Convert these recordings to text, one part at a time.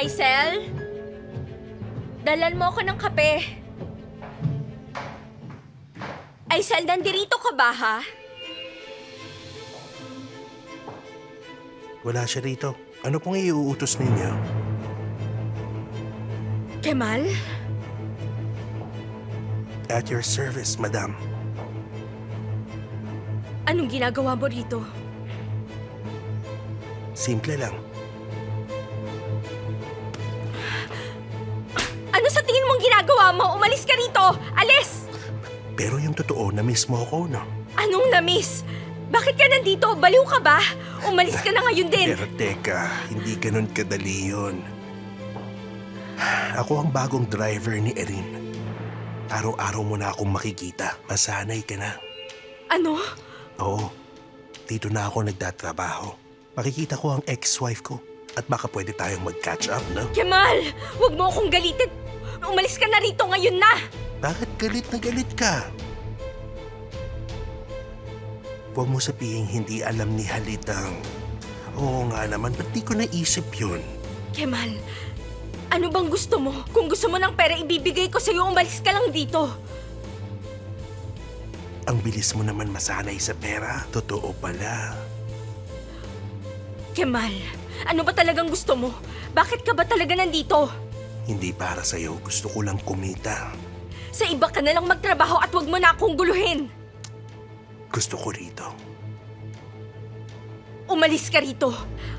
Aisel? Dalan mo ako ng kape. Aisel, nandirito ka ba, ha? Wala siya rito. Ano pong iuutos ninyo? Kemal? At your service, madam. Anong ginagawa mo rito? Simple lang. Ano sa tingin mong ginagawa mo? Umalis ka rito! Alis! Pero yung totoo, na-miss mo ako, no? Anong na-miss? Bakit ka nandito? Baliw ka ba? Umalis ka na ngayon din. Pero teka, hindi ganun kadali yun. Ako ang bagong driver ni Erin. Araw-araw mo na akong makikita. Masanay ka na. Ano? Oo, dito na ako nagtatrabaho. Makikita ko ang ex-wife ko. At baka pwede tayong mag-catch up, no? Kemal! Huwag mo akong galitin. Umalis ka na rito ngayon na! Bakit galit na galit ka? Huwag mo sabihin hindi alam ni Halitang. Oo nga naman, ba't di ko naisip yun? Kemal, ano bang gusto mo? Kung gusto mo ng pera, ibibigay ko sa'yo. Umalis ka lang dito. Ang bilis mo naman masanay sa pera. Totoo pala. Kemal, ano ba talagang gusto mo? Bakit ka ba talaga nandito? Hindi para sa'yo, gusto ko lang kumita. Sa iba ka na lang magtrabaho at wag mo na akong guluhin. Gusto ko rito. Umalis ka rito.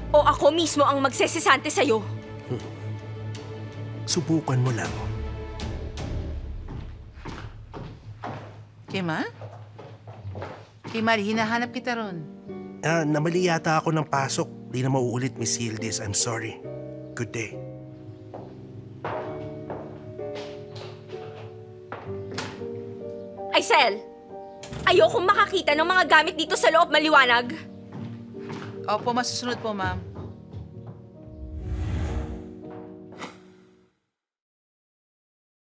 O ako mismo ang magsesesante sa'yo. Subukan mo lang. Kemal? Kemal, hinahanap kita ron. Namali yata ako ng pasok. Di na mauulit, Miss Yildiz. I'm sorry. Good day. Aisel, ayokong makakita ng mga gamit dito sa loob, maliwanag. Opo, masusunod po, ma'am.